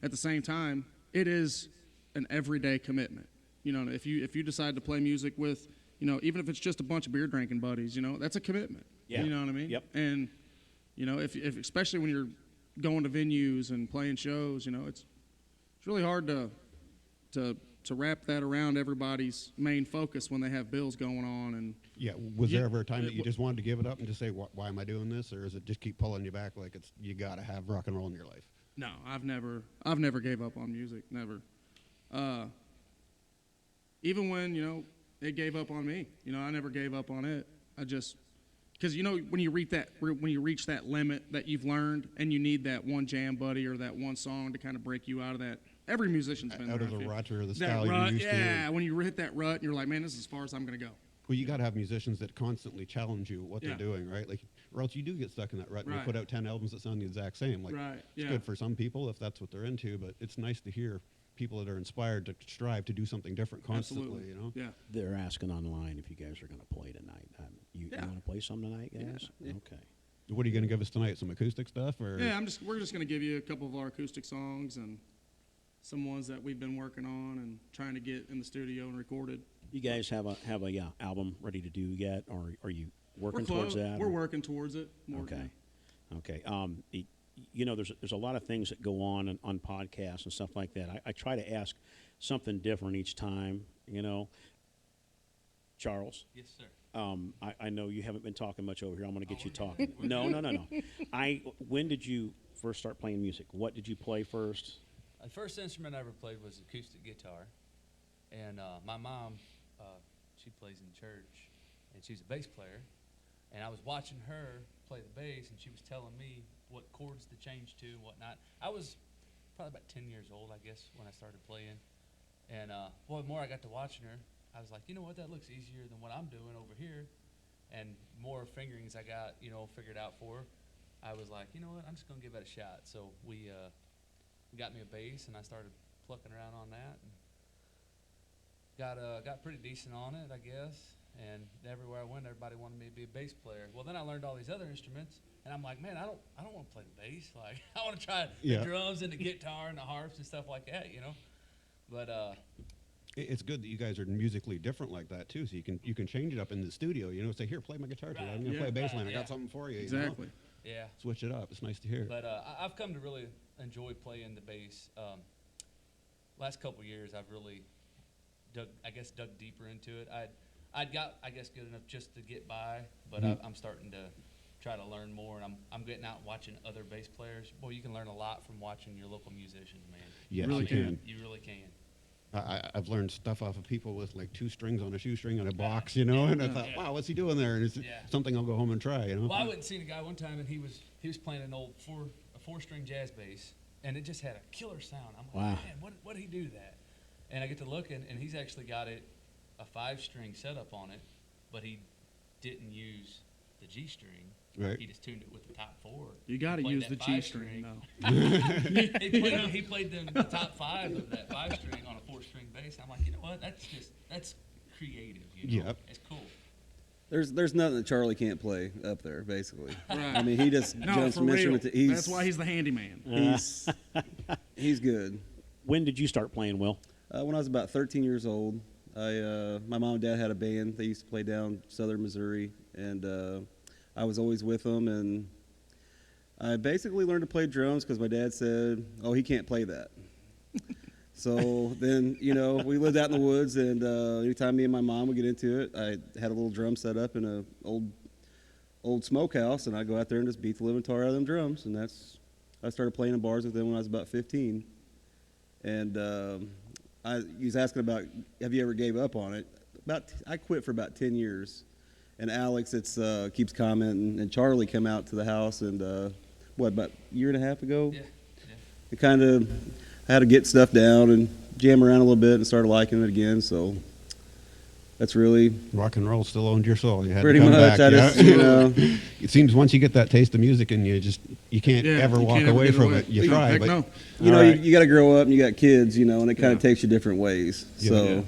at the same time, it is an everyday commitment. You know, if you decide to play music with, you know, even if it's just a bunch of beer drinking buddies, you know, that's a commitment. Yeah. You know what I mean? Yep. And, you know, if especially when you're going to venues and playing shows, you know, it's really hard to wrap that around everybody's main focus when they have bills going on. And yeah, was there ever a time that you just wanted to give it up and just say, why am I doing this? Or is it just keep pulling you back like you got to have rock and roll in your life? No, I've never gave up on music, never. Even when, you know, it gave up on me, you know, I never gave up on it. I just, because, you know, when you reach that limit that you've learned and you need that one jam buddy or that one song to kind of break you out of that. Every musician's been out there. of the rut or the that style rut, you're used to. yeah, when you hit that rut and you're like, man, this is as far as I'm going to go. Well, you got to have musicians that constantly challenge you what Yeah. they're doing, right? Like, or else you do get stuck in that rut and you Right. put out 10 albums that sound the exact same. Like, Right, it's yeah. good for some people if that's what they're into, but it's nice to hear people that are inspired to strive to do something different constantly, Absolutely. you know? Yeah. They're asking online if you guys are going to play tonight. You Yeah. want to play some tonight, guys? Yeah. Okay. What are you going to give us tonight? Some acoustic stuff? Or? Yeah, we're just going to give you a couple of our acoustic songs and some ones that we've been working on and trying to get in the studio and recorded. You guys have a album ready to do yet, or are you working We're towards close. that? We're or- working towards it. Okay. Okay. You know, there's a lot of things that go on podcasts and stuff like that. I try to ask something different each time, you know. Charles? Yes, sir. I know you haven't been talking much over here. I'm going to get you talking. No. When did you first start playing music? What did you play first? The first instrument I ever played was acoustic guitar. And my mom, she plays in church, and she's a bass player. And I was watching her play the bass, and she was telling me what chords to change to and whatnot. I was probably about 10 years old, I guess, when I started playing. And boy, the more I got to watching her, I was like, you know what, that looks easier than what I'm doing over here. And more fingerings I got, you know, figured out for her. I was like, you know what, I'm just going to give it a shot. So we got me a bass, and I started plucking around on that. And got pretty decent on it, I guess. And everywhere I went, everybody wanted me to be a bass player. Well, then I learned all these other instruments, and I'm like, man, I don't want to play the bass. Like, I want to try the drums and the guitar and the harps and stuff like that, you know. But it's good that you guys are musically different like that too, so you can change it up in the studio. You know, say, here, play my guitar today. I'm gonna play a bass line. I got something for you. Exactly. You know? yeah. Switch it up. It's nice to hear. But I've come to really enjoy playing the bass. Last couple years, I've really dug deeper into it. I'd got, I guess, good enough just to get by, but I'm starting to try to learn more, and I'm getting out and watching other bass players. Boy, you can learn a lot from watching your local musicians, man. Yes, really you can. You really can. I've learned stuff off of people with like 2 strings on a shoestring on a box, you know, and I thought, wow, what's he doing there? And it's something I'll go home and try, you know. Well, I went and seen a guy one time, and he was playing an old 4-string jazz bass, and it just had a killer sound. I'm like, man, what did he do that? And I get to looking, and he's actually got a 5-string setup on it, but he didn't use the G string. Right. He just tuned it with the top 4. You got to use the G string, though. He played the top 5 of that 5-string on a 4-string bass. I'm like, you know what? That's creative. You know? Yep. It's cool. There's nothing that Charlie can't play up there, basically. Right. I mean, he just jumps for from real. instrument to That's why he's the handyman. He's good. When did you start playing, Will? When I was about 13 years old, my mom and dad had a band. They used to play down southern Missouri, and I was always with them. And I basically learned to play drums because my dad said, "Oh, he can't play that." So then, you know, we lived out in the woods, and anytime me and my mom would get into it, I had a little drum set up in an old smokehouse, and I'd go out there and just beat the living tar out of them drums. And I started playing in bars with them when I was about 15. And he was asking about, have you ever gave up on it? I quit for about 10 years. And Alex keeps commenting, and Charlie came out to the house, and about a year and a half ago? Yeah. It kind of had to get stuff down and jam around a little bit and started liking it again, so that's really... Rock and roll still owned your soul. You had pretty to come much, back. It seems once you get that taste of music and you can't ever walk away from it. You try, but... No. You know, you got to grow up, and you got kids, you know, and it kind of takes you different ways. So,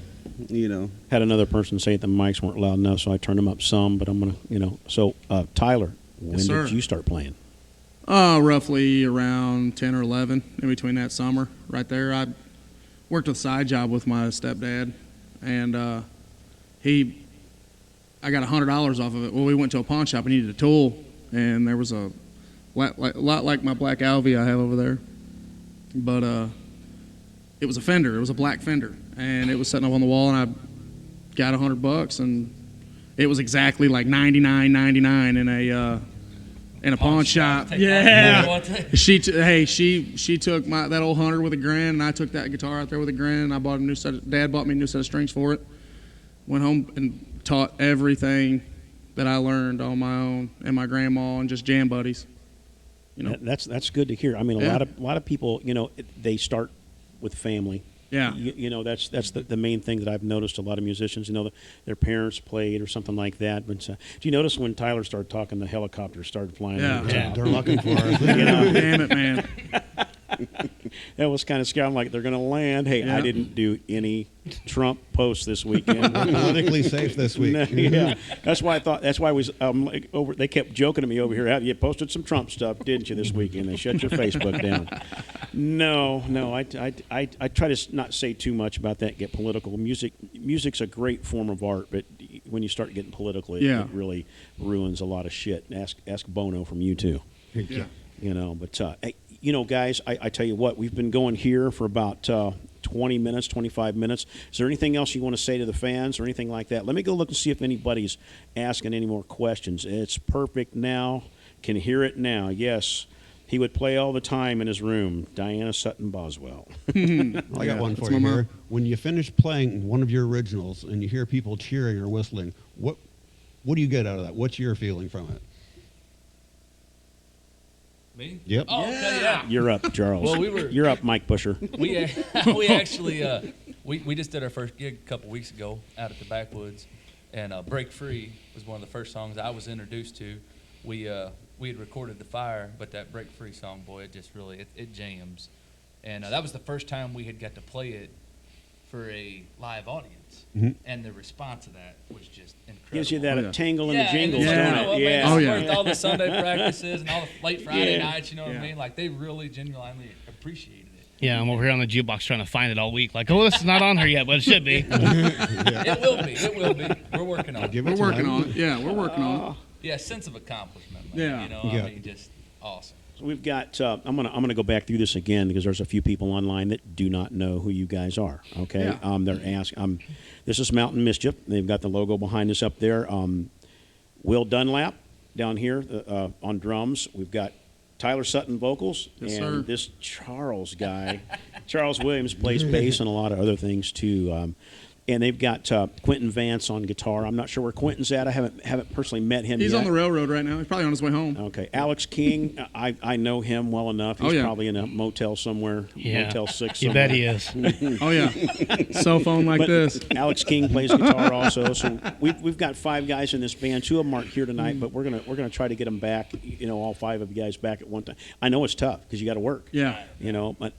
you know. Had another person say the mics weren't loud enough, so I turned them up some, but I'm going to, you know. So, Tyler, when did you start playing? Roughly around 10 or 11 in between that summer right there. I worked a side job with my stepdad, and I got $100 off of it. Well, we went to a pawn shop and needed a tool, and there was a lot like my black Alvy I have over there, but it was a fender. It was a black fender, and it was sitting up on the wall, and I got $100, and it was exactly like $99.99 in a pawn shop. Yeah. She took that old Hunter with a grin, and I took that guitar out there with a grin. And I bought a new set. Dad bought me a new set of strings for it. Went home and taught everything that I learned on my own and my grandma and just jam buddies. You know, That's good to hear. I mean, a lot of people, they start with family. Yeah. That's the main thing that I've noticed. A lot of musicians, their parents played or something like that. But do you notice when Tyler started talking, the helicopters started flying? Yeah. They're looking for us. Damn it, man. That was kind of scary. I'm like, they're going to land. Hey, Yeah. I didn't do any Trump posts this weekend. Politically safe this week. Yeah, that's why I thought. That's why I was They kept joking to me over here. You posted some Trump stuff, didn't you, this weekend? They shut your Facebook down. No. I try to not say too much about that. Get political. Music's a great form of art, but when you start getting political, it really ruins a lot of shit. Ask Bono from U2. Yeah. But hey, guys, I tell you what, we've been going here for about 20 minutes, 25 minutes. Is there anything else you want to say to the fans or anything like that? Let me go look and see if anybody's asking any more questions. It's perfect now. Can hear it now. Yes. He would play all the time in his room. Diana Sutton Boswell. I got one for you here. When you finish playing one of your originals and you hear people cheering or whistling, what do you get out of that? What's your feeling from it? Me? Yep. Oh, okay, yeah. You're up, Charles. Well, You're up, Mike Busher. We actually we just did our first gig a couple weeks ago out at the Backwoods, and "Break Free" was one of the first songs I was introduced to. We had recorded "The Fire," but that "Break Free" song, boy, it just really it jams, and that was the first time we had got to play it for a live audience, and the response to that was just incredible. Gives you that tangle in yeah, the jingles, and don't it's like, it? man, Oh, this is yeah. worth all the Sunday practices and all the late Friday Yeah. nights. You know what I mean? Like they really genuinely appreciated it. Yeah, I'm over here on the jukebox trying to find it all week. Like, this is not on here yet, but it should be. It will be. It will be. We're working on it. Give We're it working time. on it. Yeah, we're working on it. Yeah, sense of accomplishment. Man, Yeah. You know, Yeah. I mean, just awesome. So we've got. I'm gonna go back through this again because there's a few people online that do not know who you guys are. Okay. Yeah. They're asking. This is Mountain Mischief. They've got the logo behind us up there. Will Dunlap down here on drums. We've got Tyler Sutton vocals, Yes, and sir. this Charles guy, Charles Williams, plays bass and a lot of other things too. And they've got Quentin Vance on guitar. I'm not sure where Quentin's at. I haven't personally met him He's yet. on the railroad right now. He's probably on his way home. Okay, Alex King, I know him well enough. He's Oh, yeah. probably in a motel somewhere, Yeah. Motel 6 You somewhere. bet he is. Oh yeah, cell phone like But this. Alex King plays guitar also. So we've got 5 guys in this band. 2 of them aren't here tonight, but we're gonna try to get them back. All 5 of you guys back at one time. I know it's tough because you got to work. Yeah, But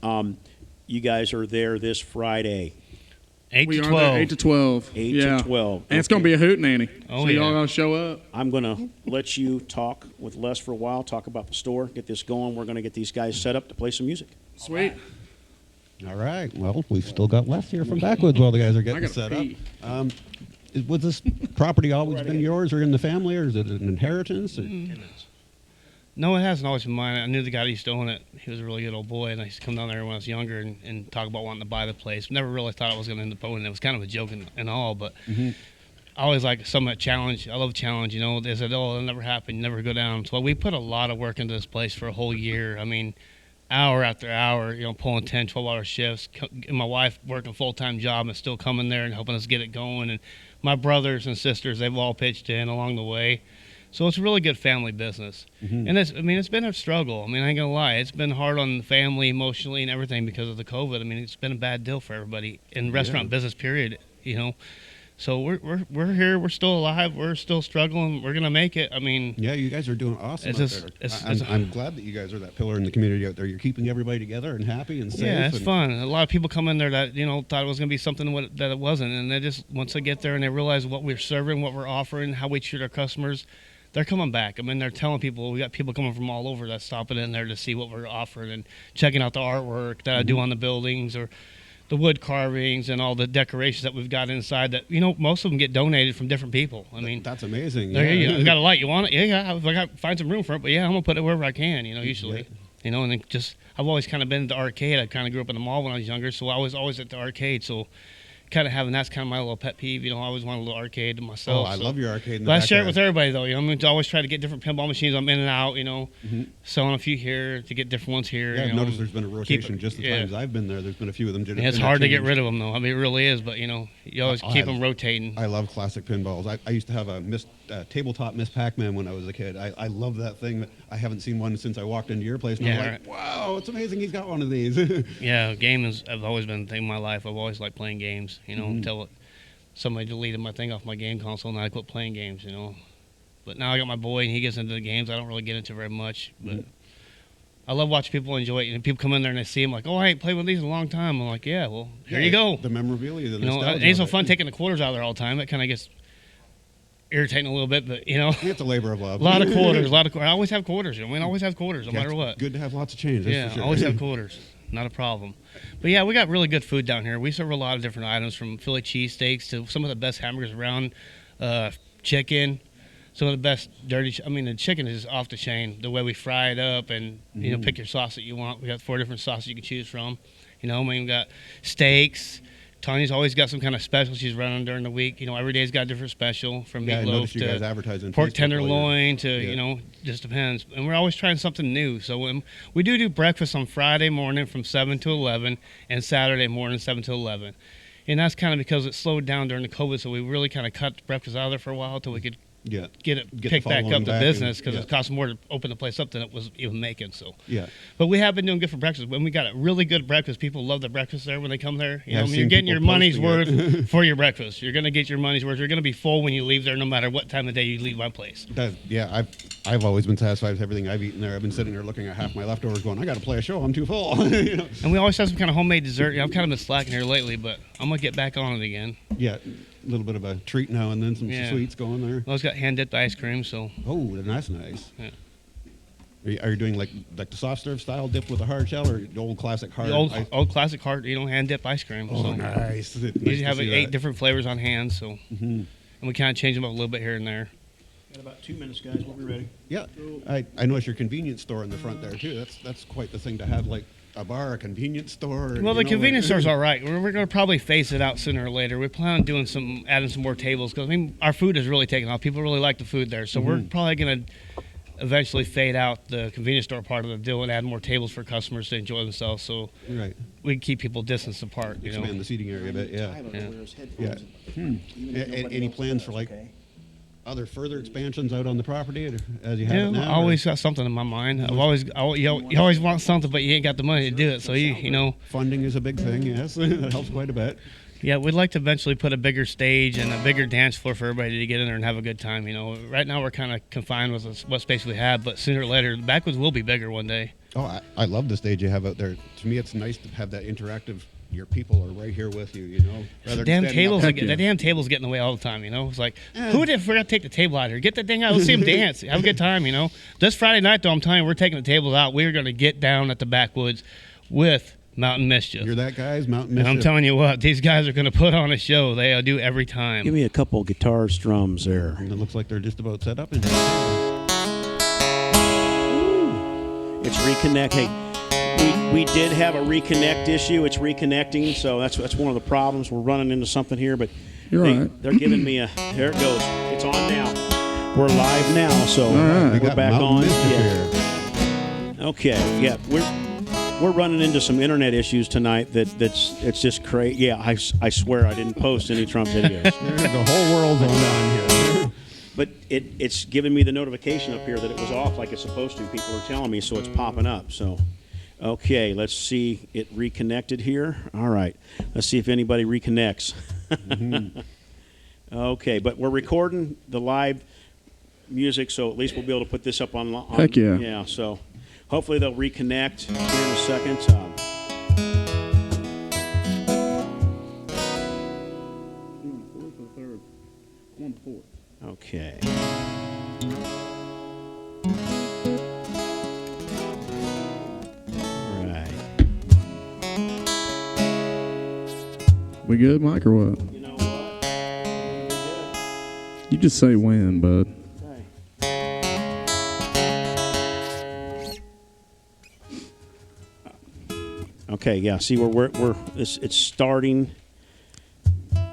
you guys are there this Friday, 8 we to are 12. there 8 to 12. 8 yeah. to 12. And it's gonna be a hoot nanny. Oh, so y'all yeah. gotta show up. I'm going to let you talk with Les for a while, talk about the store, get this going. We're going to get these guys set up to play some music. Sweet. All right. Well, we've still got Les here from Backwoods while the guys are I getting gotta set pee. up. Was this property always been yours or in the family, or is it an inheritance? No, it hasn't always been mine. I knew the guy that used to own it. He was a really good old boy, and I used to come down there when I was younger and talk about wanting to buy the place. Never really thought I was going to end up owning it. It was kind of a joke and all, but I always like some challenge. I love challenge, They said, it'll never happen, never go down. So we put a lot of work into this place for a whole year. I mean, hour after hour, pulling 10, 12-hour shifts. And my wife working a full-time job and still coming there and helping us get it going. And my brothers and sisters, they've all pitched in along the way. So it's a really good family business. And it's been a struggle. I ain't gonna lie. It's been hard on the family emotionally and everything because of the COVID. It's been a bad deal for everybody in restaurant business, period, So we're here. We're still alive. We're still struggling. We're gonna make it. Yeah, you guys are doing awesome It's out just- there. I'm glad that you guys are that pillar in the community out there. You're keeping everybody together and happy and safe. Yeah, it's and fun. A lot of people come in there that thought it was going to be something that it wasn't, and they just once they get there and they realize what we're serving, what we're offering, how we treat our customers, they're coming back. I mean, they're telling people, we got people coming from all over that's stopping in there to see what we're offering and checking out the artwork that I do on the buildings or the wood carvings and all the decorations that we've got inside that, most of them get donated from different people. I mean, That's amazing. there Yeah. you got a light. You want it? Yeah. I got find some room for it, but I'm gonna put it wherever I can. Usually, and then I've always kind of been at the arcade. I kind of grew up in the mall when I was younger, so I was always at the arcade. So, kind of having that's kind of my little pet peeve. I always want a little arcade to myself. Oh, I love your arcade. In the But I share it backyard. with everybody though. I'm going to always try to get different pinball machines. I'm in and out. Selling a few here to get different ones here. Yeah, I've noticed there's been a rotation it- just the yeah. times I've been there. There's been a few of them. It's hard to get rid of them though. I mean, it really is. But you always Oh, keep them rotating. I love classic pinballs. I used to have a tabletop Miss Pac-Man when I was a kid. I love that thing. I haven't seen one since I walked into your place. And I'm Yeah, like, wow, it's amazing he's got one of these. Yeah, gaming have always been a thing in my life. I've always liked playing games, until somebody deleted my thing off my game console and I quit playing games, But now I got my boy and he gets into the games. I don't really get into very much, but I love watching people enjoy it. And people come in there and they see them like, oh, I ain't played with these in a long time. I'm like, yeah, well, here you go. The memorabilia, the It nostalgia. ain't so of it. fun taking the quarters out of there all the time. It kind of gets irritating a little bit, but It's a labor of love. a lot of quarters, I always have quarters. I always have quarters, no Yeah, matter it's what. Good to have lots of change. That's Yeah, for sure. always have quarters. Not a problem. But yeah, we got really good food down here. We serve a lot of different items from Philly cheesesteaks to some of the best hamburgers around, chicken, some of the best the chicken is off the chain. The way we fry it up and, pick your sauce that you want. We got 4 different sauces you can choose from. We got steaks. Tanya's always got some kind of special she's running during the week. Every day's got a different special from Yeah, I meatloaf noticed you guys to advertising pork Facebook all year. tenderloin to, Yeah. just depends. And we're always trying something new. So when we do breakfast on Friday morning from 7 to 11 and Saturday morning 7 to 11. And that's kind of because it slowed down during the COVID, so we really kind of cut breakfast out of there for a while until we could Yeah. get it Get the picked back following up to back business and- because yeah. it costs more to open the place up than it was even making. So, Yeah. but we have been doing good for breakfast. When we got a really good breakfast, people love the breakfast there when they come there. Yeah, I've You're seen getting your people money's posting it. worth for your breakfast. You're gonna get your money's worth. You're gonna be full when you leave there, no matter what time of day you leave my place. I've always been satisfied with everything I've eaten there. I've been sitting there looking at half my leftovers, going, I got to play a show. I'm too full. And we always have some kind of homemade dessert. I've kind of been slacking here lately, but I'm gonna get back on it again. Yeah, a little bit of a treat now and then. Some Yeah. sweets going there. I always got hand dipped ice cream, so Oh, that's nice. Yeah. Are you doing like the soft serve style dip with a hard shell, or the old classic hard? the old classic hard, hand dipped ice cream. Oh, so. nice. We Nice usually to have see 8 that. different flavors on hand, so and we kind of change them up a little bit here and there. Got about 2 minutes, guys. We'll be ready. Yeah, I noticed your convenience store in the front there too. That's quite the thing to have, like a bar, a convenience store. Well, the convenience store's all right. We're going to probably phase it out sooner or later. We plan on doing adding some more tables because our food is really taking off. People really like the food there, so we're probably going to eventually fade out the convenience store part of the deal and add more tables for customers to enjoy themselves. So Right. we can keep people distanced apart. Expand the seating area a bit. Yeah. Any plans for like other further expansions out on the property as you have Yeah, it now? I always got something in my mind. You always want something, but you ain't got the money to do it. So Funding is a big thing. Yes, that helps quite a bit. Yeah, we'd like to eventually put a bigger stage and a bigger dance floor for everybody to get in there and have a good time. Right now we're kind of confined with what space we have, but sooner or later the backwoods will be bigger one day. Oh, I love the stage you have out there. To me, it's nice to have that interactive. Your people are right here with you. The rather damn than standing up. tables, the damn tables get in the way all the time. It's like, who did forgot to take the table out here? Get that thing out. Let's see them dance. Have a good time. This Friday night though, I'm telling you, we're taking the tables out. We're going to get down at the backwoods with Mountain Mischief. You're that guys, Mountain And Mischief. I'm telling you what, these guys are going to put on a show. They do every time. Give me a couple guitars, drums there. And it looks like they're just about set up. In here. It's reconnect. Hey, we did have a reconnect issue. It's reconnecting, so that's one of the problems. We're running into something here, but You're right. they're giving me a. There it goes. It's on now. We're live now, so right. We we're got back Mountain on. Mischief Yeah. here. Okay. Yeah, we're running into some internet issues tonight. It's just crazy. Yeah, I swear I didn't post any Trump videos. The whole world's on here. But it's giving me the notification up here that it was off like it's supposed to. People are telling me, so it's popping up. So, okay, let's see it reconnected here. All right, let's see if anybody reconnects. Okay, but we're recording the live music, so at least we'll be able to put this up on. Heck yeah. Yeah, so hopefully they'll reconnect here in a second. Okay. We good, Mike, or what? You know what? We good. You just say when, bud. Okay, yeah. See where it's starting.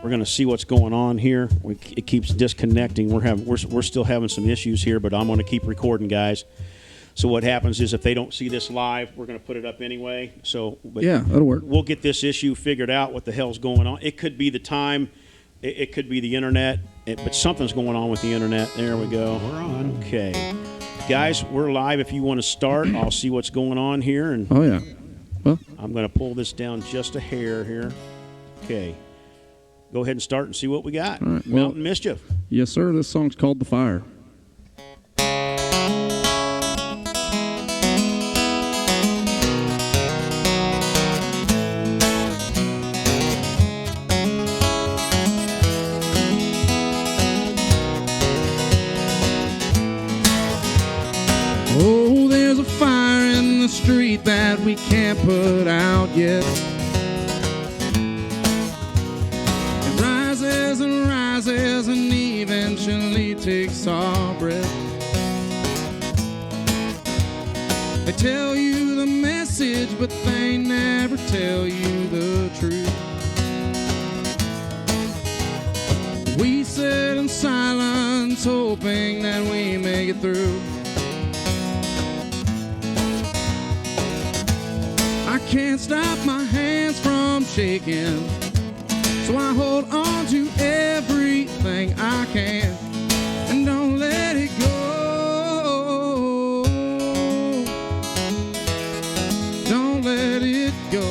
We're going to see what's going on here. It keeps disconnecting. We're still having some issues here, but I'm going to keep recording, guys. So what happens is if they don't see this live, we're going to put it up anyway. So Yeah, that'll work. we'll get this issue figured out. What the hell's going on? It could be the time. It could be the internet. But something's going on with the internet. There we go. We're on. Okay, guys, we're live. If you want to start, I'll see what's going on here, and Oh, yeah. Well, I'm going to pull this down just a hair here. Okay. Go ahead and start and see what we got. All right, well- Mountain Mischief. yes, sir. This song's called The Fire. Oh, there's a fire in the street that we can't put out yet. It rises and rises and eventually takes our breath. They tell you the message, but they never tell you the truth. We sit in silence, hoping that we make it through. I can't stop my hands from shaking, so I hold on to everything I can and don't let it go. Don't let it go.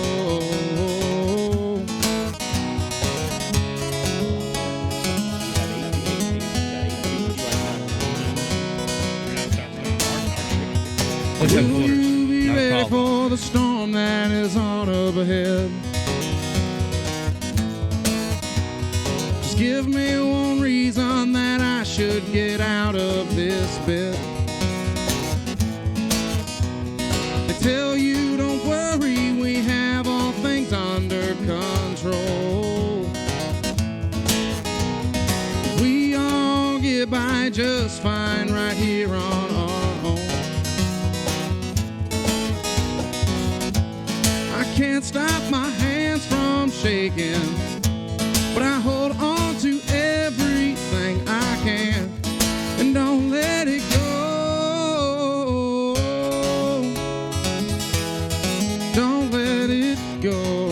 What's that Will quarters? you be Not a ready problem. for the storm that is on up ahead? Just give me one reason that I should get out of this bed. They tell you don't worry, we have all things under control. We all get by just fine right here on our own. I can't stop my hands from shaking, but I hold on to everything I can and don't let it go. Don't let it go.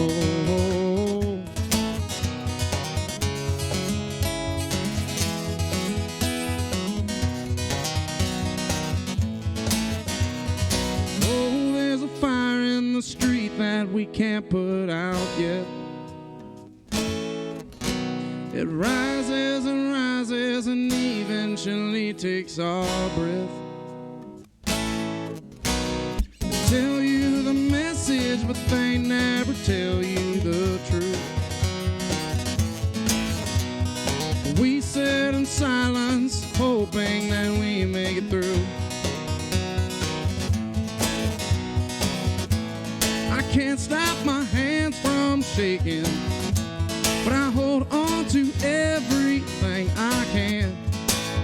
Oh, there's a fire in the street that we can't put out yet. It rises and rises and eventually takes our breath. They tell you the message, but they never tell you the truth. We sit in silence, hoping that we make it through. I can't stop my hands from shaking, but I hold on to everything I can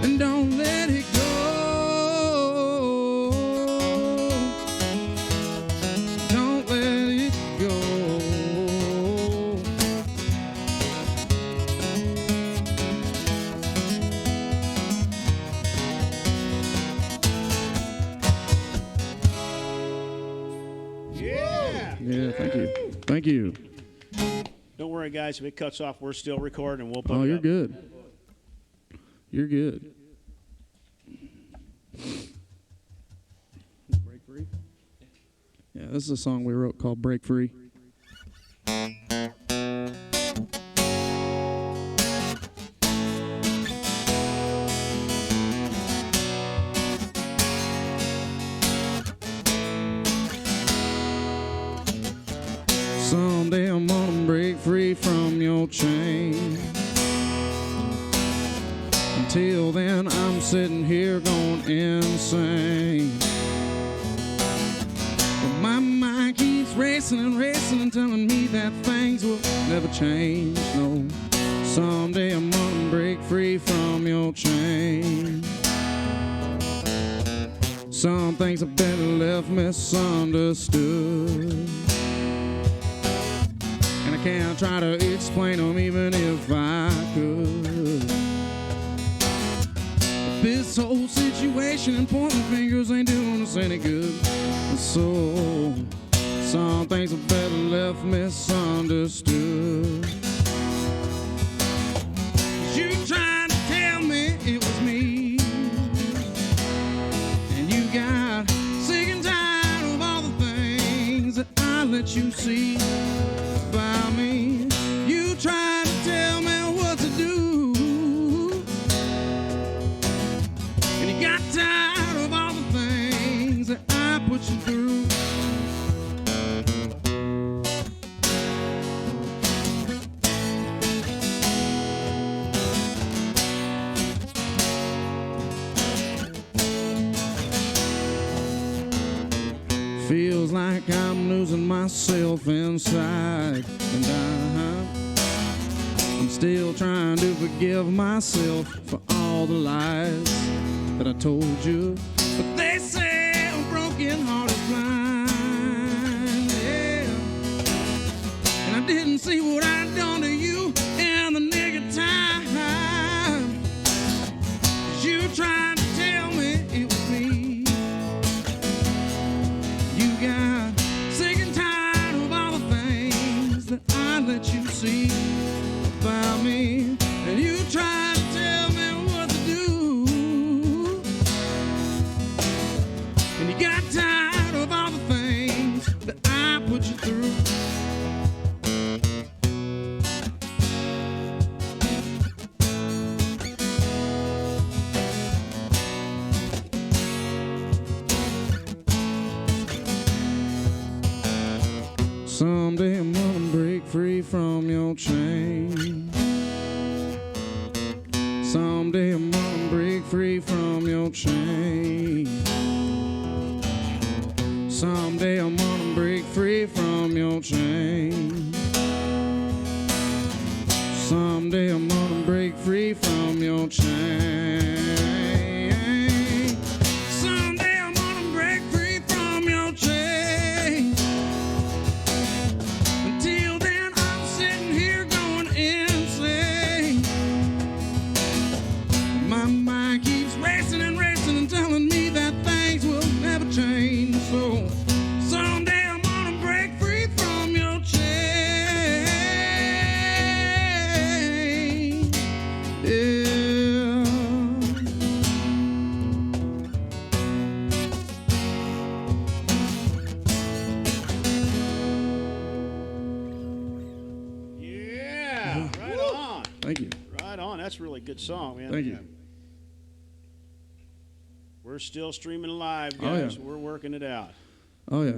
and don't let it go. Don't let it go. Yeah, thank you. Thank you. Don't worry, guys. If it cuts off, we're still recording. We'll put Oh, it you're up. good. You're good. Break Free? Yeah, this is a song we wrote called Break Free. Someday I'm gonna break free from your chain. Until then, I'm sitting here going insane. But my mind keeps racing and racing and telling me that things will never change, no. Someday I'm gonna break free from your chain. Some things are better left misunderstood, and I can't try to explain them even if I could. But this whole situation and pointing fingers ain't doing us any good. So some things are better left misunderstood. You tried to tell me it was me, and you got sick and tired of all the things that I let you see about me. You tried to tell me what to do, and you got tired of all the things that I put you through. Feels like I'm losing myself inside, and I'm still trying to forgive myself for all the lies that I told you. But they say a broken heart is blind, yeah. And I didn't see what I'd done to you in the nick of time. 'Cause you tried to tell me it was me. You got sick and tired of all the things that I let you see about me, and you tried to tell me what to do, and you got tired of all the things that I put you through. Someday I'm gonna break free from your chain. Someday I'm gonna break free from your chain. Someday I'm gonna break free from your chain. Someday I'm gonna break free from your chain. Someday I'm gonna break free from your chain. Until then, I'm sitting here going insane. My mind keeps racing and racing and telling me that things will never change. So someday I'm gonna break free from your chain. Yeah. Yeah, right on. Thank you. Right on. That's a really good song, man. Thank you. We're still streaming live, Oh, yeah. guys. We're working it out. Oh, yeah.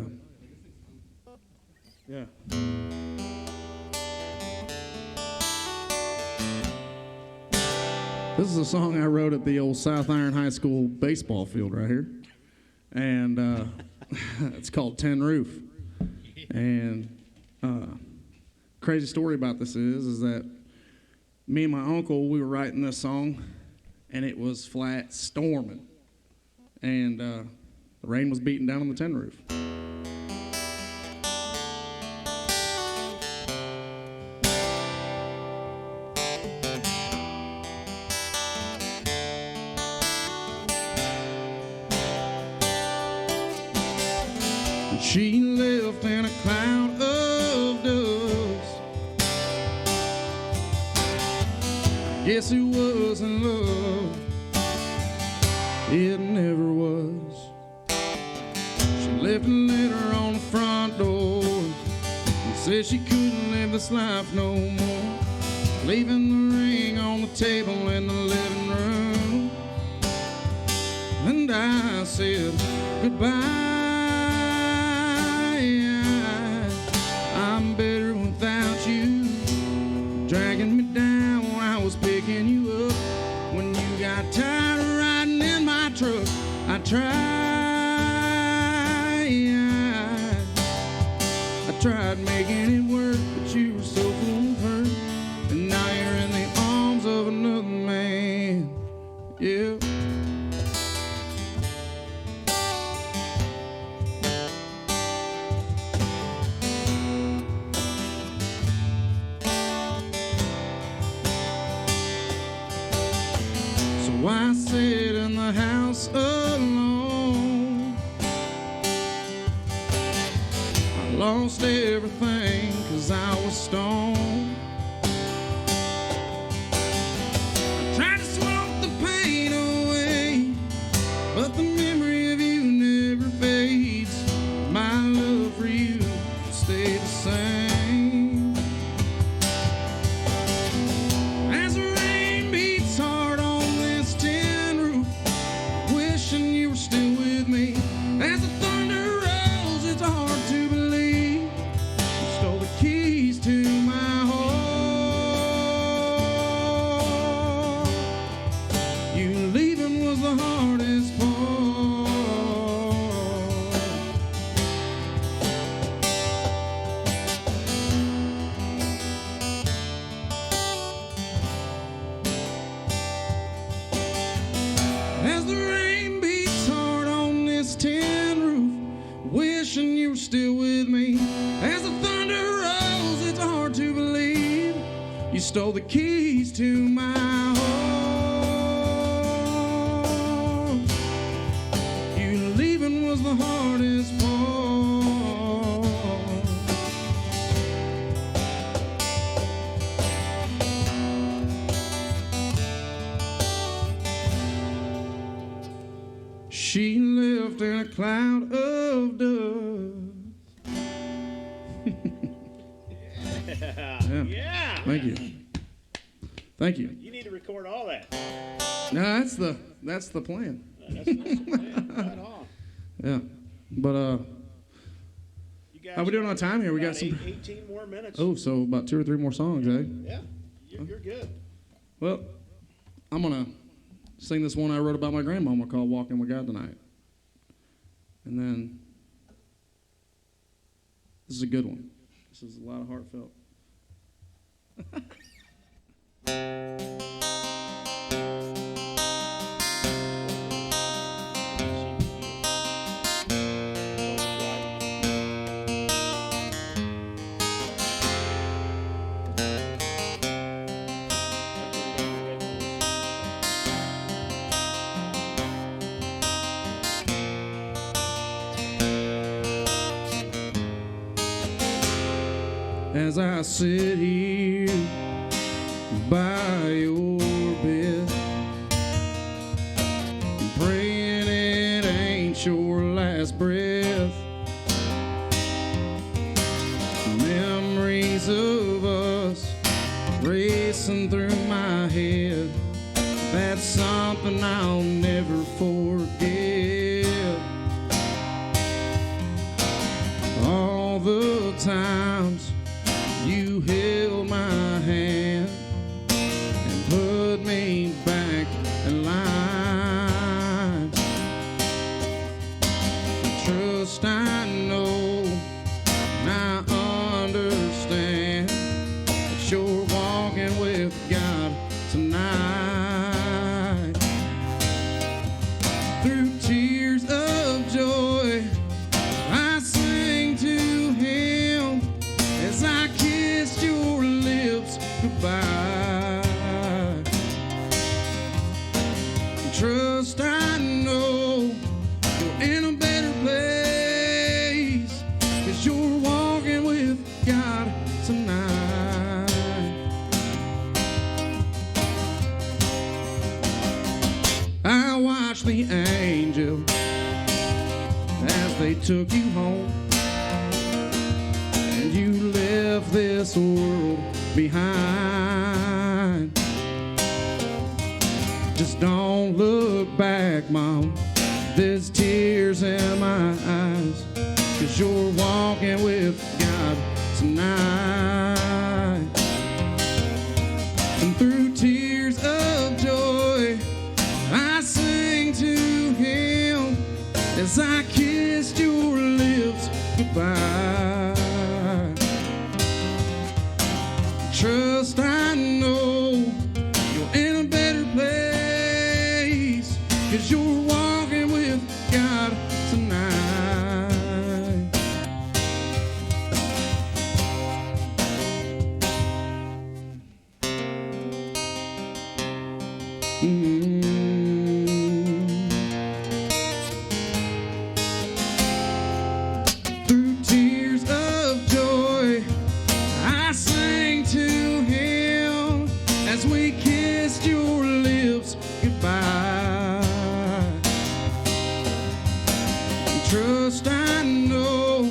Yeah. This is a song I wrote at the old South Iron High School baseball field right here. And it's called Tin Roof. And crazy story about this is that me and my uncle, we were writing this song, and it was flat storming. And the rain was beating down on the tin roof. And she left in a cloud of dust. Guess who was in love? It never was. She left a letter on the front door and said she couldn't live this life no more, leaving the ring on the table in the living room. And I said goodbye. I'm better without you, dragging me down when I was picking you up. When you got tired of riding in my truck, I tried. lost everything 'cause I was stoned. I tried to swamp the pain away, but the memory of you never fades. My love for you stayed the same. As the rain beats hard on this tin roof, wishing you were still with me. As the thunder rolls, it's hard to believe you stole the keys to my heart. You leaving was the hardest part. As the rain beats hard on this tin roof, wishing you were still with me. As the thunder rolls, it's hard to believe you stole the keys to my heart. You leaving was the hardest part. She left in a cloud of dust. Yeah. Thank you. Thank you. You need to record all that. No, that's the plan. That's the plan. Right on. Yeah. But You guys how we doing on time here? We got about some 18 more minutes. Oh, so about 2 or 3 more songs, eh? Yeah. You're good. Well, I'm gonna sing this one I wrote about my grandmama called Walking with God Tonight. And then this is a good one. This is a lot of heartfelt. As I sit here by your bed, praying it ain't your last breath. Memories of us racing through my head. That's something I'll never forget. All the times you held my hand and put me back in line. Trust I know and I understand that you're walking with God tonight. Through tears of joy, I sing to Him as I kissed your lips goodbye. Trust I know you're in a better place, 'cause you're walking with God tonight. I watched the angel as they took you home, and you left this world behind. Just don't look back, Mom. There's tears in my eyes, 'cause you're walking with God tonight. And through tears of joy, I sing to Him as I kissed your lips goodbye. Trust I know you're in a better place, 'cause you're walking with God tonight. Through tears of to him as we kissed your lips goodbye. Trust, I know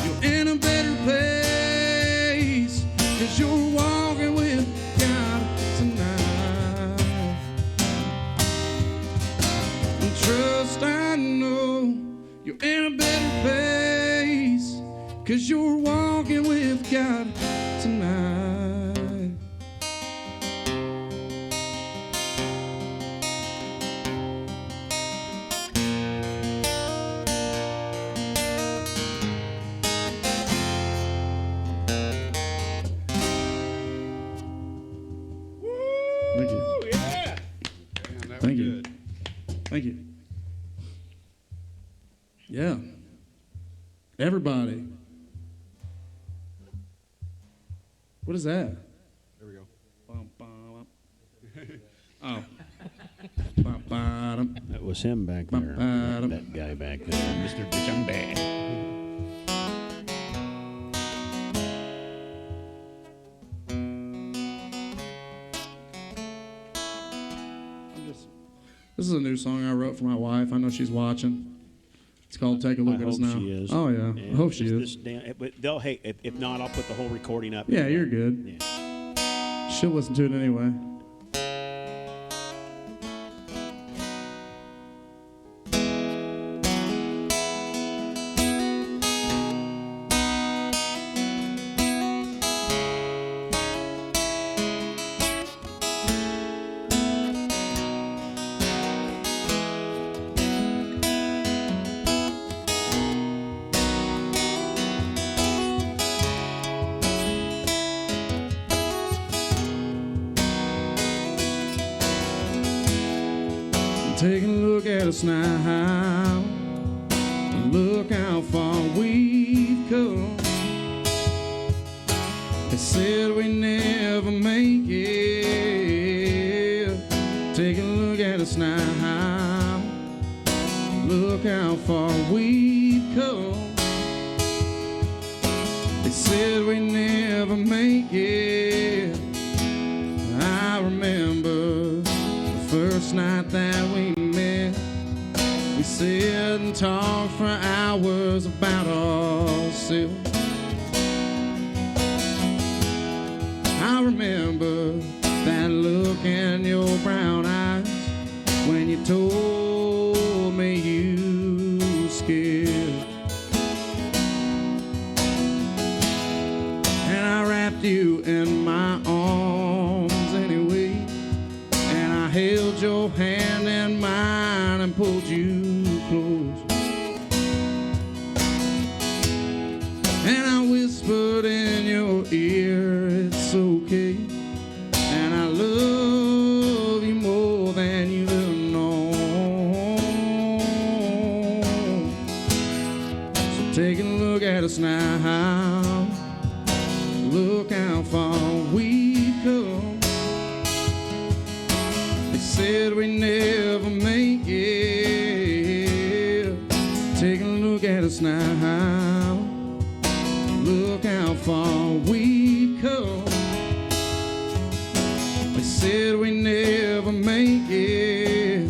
you're in a better place, 'cause you're walking with God tonight. And trust, I know you're in a better place, 'cause you're walking with God tonight. Thank you. Yeah. Thank you. Thank you. Yeah. Everybody. What is that? There we go. Bum, bum, oh. Bum, bum. That was him back Bum, there. bum. That guy back there, Mr. Dichambe. This is a new song I wrote for my wife. I know she's watching. It's called "Take a Look I at Us hope Now." she is. Oh yeah, I hope she This- is. this damn- but they'll, hey, if not, I'll put the whole recording up. Yeah, you're good. Yeah. She'll listen to it anyway. Take a look at us now. Look how far we've come. They said we never make it. Take a look at us now. Look how far we've come. They said we never make it. I remember the first night that we met. We sat and talked for hours about ourselves. I remember that look in your brown eyes when you told me you were scared. And I wrapped you in my arms anyway, and I held your hand in mine and pulled you close. And I whispered in your ear, it's okay, and I love you more than you've ever known. So take a look at us now. Look how far we've come. They said we never make it. Take a look at us now. Look how far we've come. They said we never make it.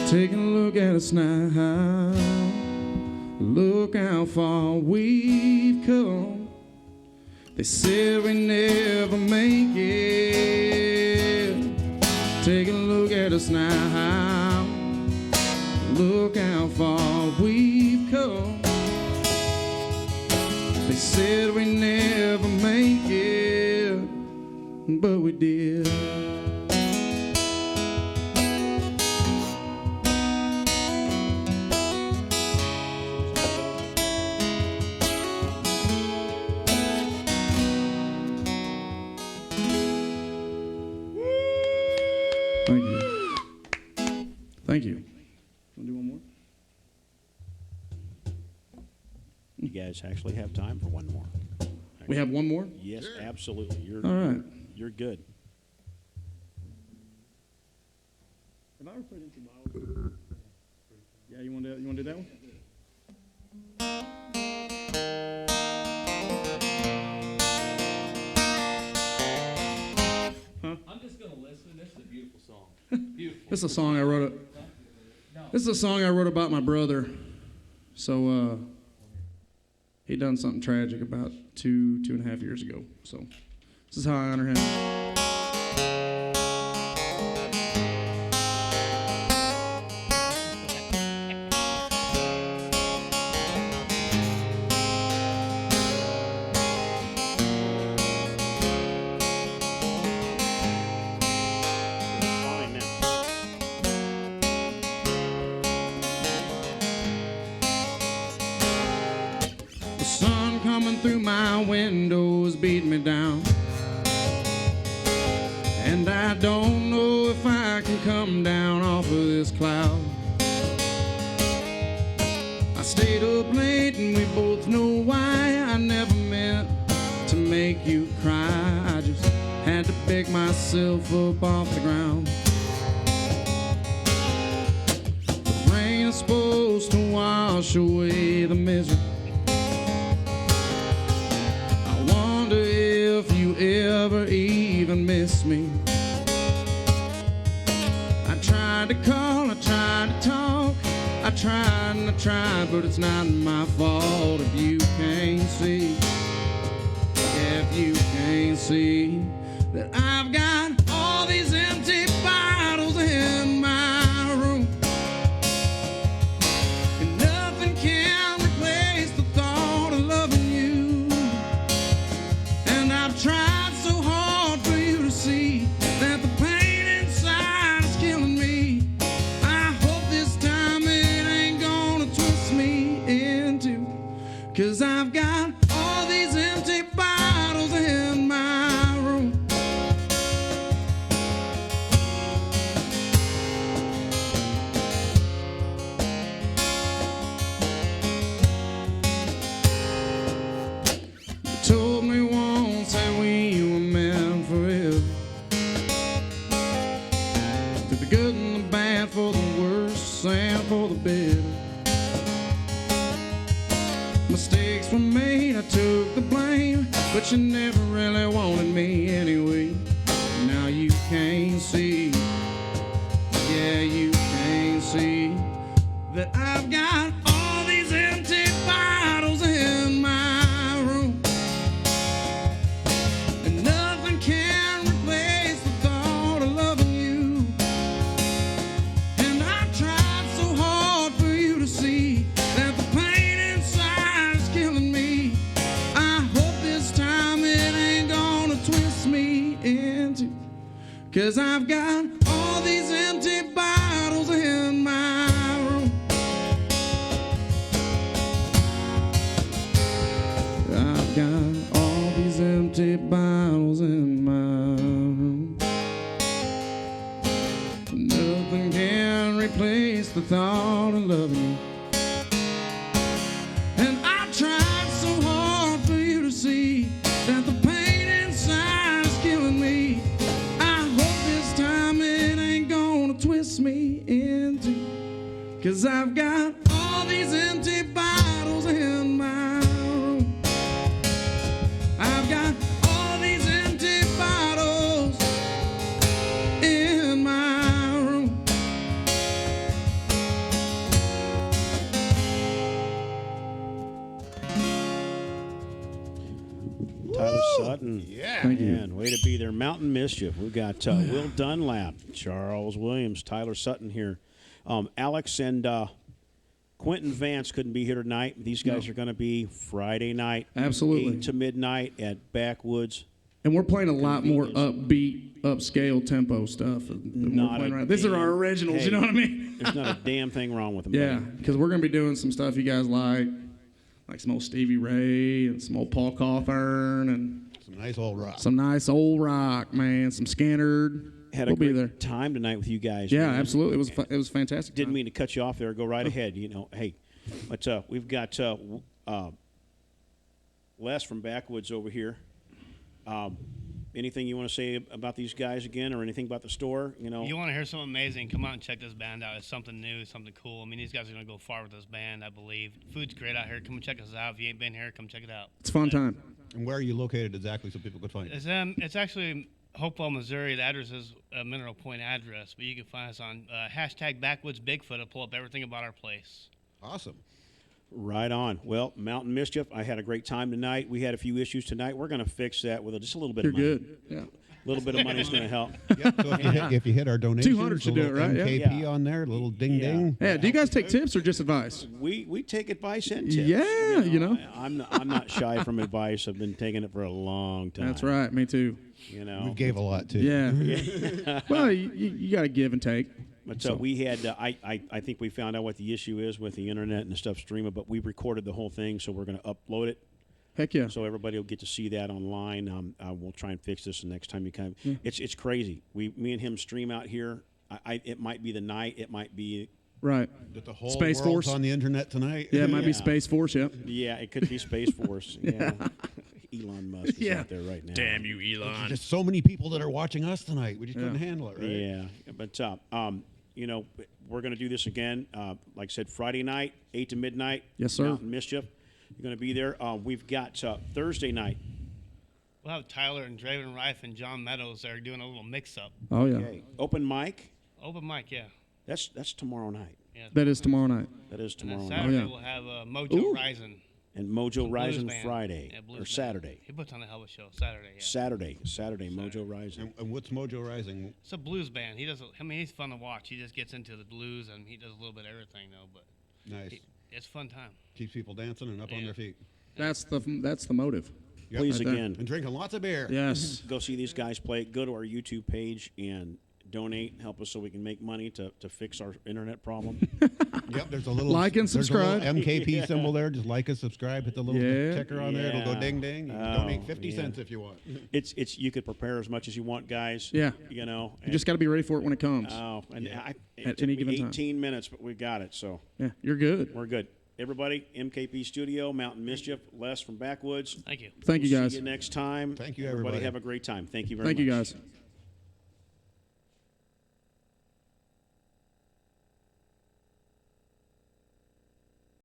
Take a look at us now. Look how far we've come. They said we never make it. Take a look at us now. Look how far we've come. They said we never make it, but we did. Thank you. Thank you. Want to do one more? You guys actually have time for one more. We have one more? Yes, absolutely. All right. You're good. Have I ever played Empty Bottles? Yeah, you want to do that one? I'm just gonna listen. This is a beautiful song. Beautiful. This is a song I wrote. This is a song I wrote about my brother. So he done something tragic about two and a half years ago. So this is how I honor him. Fine now. The sun coming through my windows beat me down. And I don't know if I can come down off of this cloud. I stayed up late and we both know why. I never meant to make you cry. I just had to pick myself up off the ground. The rain is supposed to wash away the misery. I wonder if you ever even miss me. I tried to call, I tried to talk, I tried and I tried, but it's not my fault if you can't see. If you can't see that I've got all these empty bottles in my room, and nothing can replace the thought of loving you. And I've tried so hard for you to see that the pain inside is killing me. I hope this time it ain't gonna twist me into, 'cause I've got all these empty bottles in my room. You told me once that we were meant forever, through the good and the bad, for the worse and for the better. Mistakes were made, I took the blame, but you never really wanted me anyway. Now you can't see, yeah, you can't see that I've got all these empty bottles in my room, and nothing can replace the thought of loving you. And I tried so hard for you to see that the pain inside is killing me. I hope this time it ain't gonna twist me into, 'cause I've got all these empty bottles in my room. I've got all these empty bottles in my room. Nothing can replace the thought of loving you. And I tried so hard for you to see that the pain inside is killing me. I hope this time it ain't gonna twist me into, 'cause I've got all these empty bottles in my room. I've got all these empty bottles in my room. Tyler Sutton. Yeah. Thank you. Man, way to be there. Mountain Mischief. We've got Will Dunlap, Charles Williams, Tyler Sutton here. Alex and Quentin Vance couldn't be here tonight. These guys are going to be Friday night, Absolutely. 8 to midnight at Backwoods. And we're playing a lot more upbeat, upscale tempo stuff than we're Not playing a right. These are our damn- originals, hey, you know what I mean? There's not a damn thing wrong with them. Yeah, buddy. because we're going to be doing some stuff you guys like some old Stevie Ray and some old Paul Cawthorn and Some nice old rock. some nice old rock, man, some Skinner. Had a We'll be great there. time tonight with you guys. Yeah, man. absolutely. It was fantastic. Didn't time. mean to cut you off there. Go right ahead. You know, hey, but we've got Les from Backwoods over here. anything you want to say about these guys again, or anything about the store? You know, You want to hear something amazing? Come out and check this band out. It's something new, something cool. I mean, these guys are going to go far with this band, I believe. Food's great out here. Come and check us out. If you ain't been here, come check it out. It's a fun time. And where are you located exactly so people could find you? It's actually Hopewell, Missouri. The address is a Mineral Point address, but you can find us on hashtag Backwoods Bigfoot. It'll pull up everything about our place. Awesome. right on. Well, Mountain Mischief, I had a great time tonight. We had a few issues tonight. We're going to fix that with just a little bit You're of money. good. Yeah. A little bit of money is going to help. Yep. So if you hit our donations, 200 should a do it, little right? Yeah. MKP Yeah. on there, a little ding Yeah. ding. Yeah. Do you guys take tips or just advice? We take advice and tips. Yeah, you know. I'm not shy from advice. I've been taking it for a long time. That's right. Me too. You know. We gave a lot too. Yeah. Well, you got to give and take. But we had, I think we found out what the issue is with the internet and the stuff streaming, but we recorded the whole thing, so we're going to upload it. Heck yeah. So everybody will get to see that online. We'll try and fix this the next time you come. Yeah. It's crazy. Me and him stream out here. It might be the night. It might be. Right. That the whole Space world's Force. on the internet tonight. Yeah, it might be Yeah. Space Force. Yep. Yeah, it could be Space Force. Yeah. Elon Musk is Yeah. out there right now. Damn you, Elon. There's just so many people that are watching us tonight. We just couldn't handle it, right? Yeah, but you know, we're going to do this again. Like I said, Friday night, 8 to midnight. Yes, sir. Mountain Mischief. You're going to be there. We've got Thursday night. We'll have Tyler and Draven Rife and John Meadows there doing a little mix-up. Oh yeah. Okay. Open mic. Open mic, yeah. That's tomorrow night. Yeah. That is tomorrow night. That is And then tomorrow night. Saturday yeah. we'll have Mojo Ooh. Rising. And Mojo Some blues Rising band. Friday Yeah, blues or band. Saturday. He puts on a hell of a show. Saturday, yeah. Saturday. Mojo Rising. And what's Mojo Rising? It's a blues band. He does. I mean, he's fun to watch. He just gets into the blues and he does a little bit of everything, though. But Nice. it's a fun time. Keeps people dancing and up on Yeah. their feet. That's the motive. Yep. Please Right there. again, And drinking lots of beer. Yes. go see these guys play. Go to our YouTube page and donate. Help us so we can make money to fix our internet problem. Yep. There's a little Like and there's a subscribe. little MKP symbol there. Just like us, subscribe, hit the little Yeah. checker on there. It'll go Yeah. ding ding. You can Oh, donate 50 yeah. cents if you want. It's you could prepare as much as you want, guys. Yeah. You know. You just got to be ready for it when it comes. Oh, and it At took any me given time. 18 minutes, but we got it. So Yeah. You're good. we're good. Everybody, MKP Studio, Mountain Mischief, Les from Backwoods. Thank you. Thank you We'll guys. See you next time. Thank you, Everybody everybody. have a great time. Thank you very Thank much. you guys.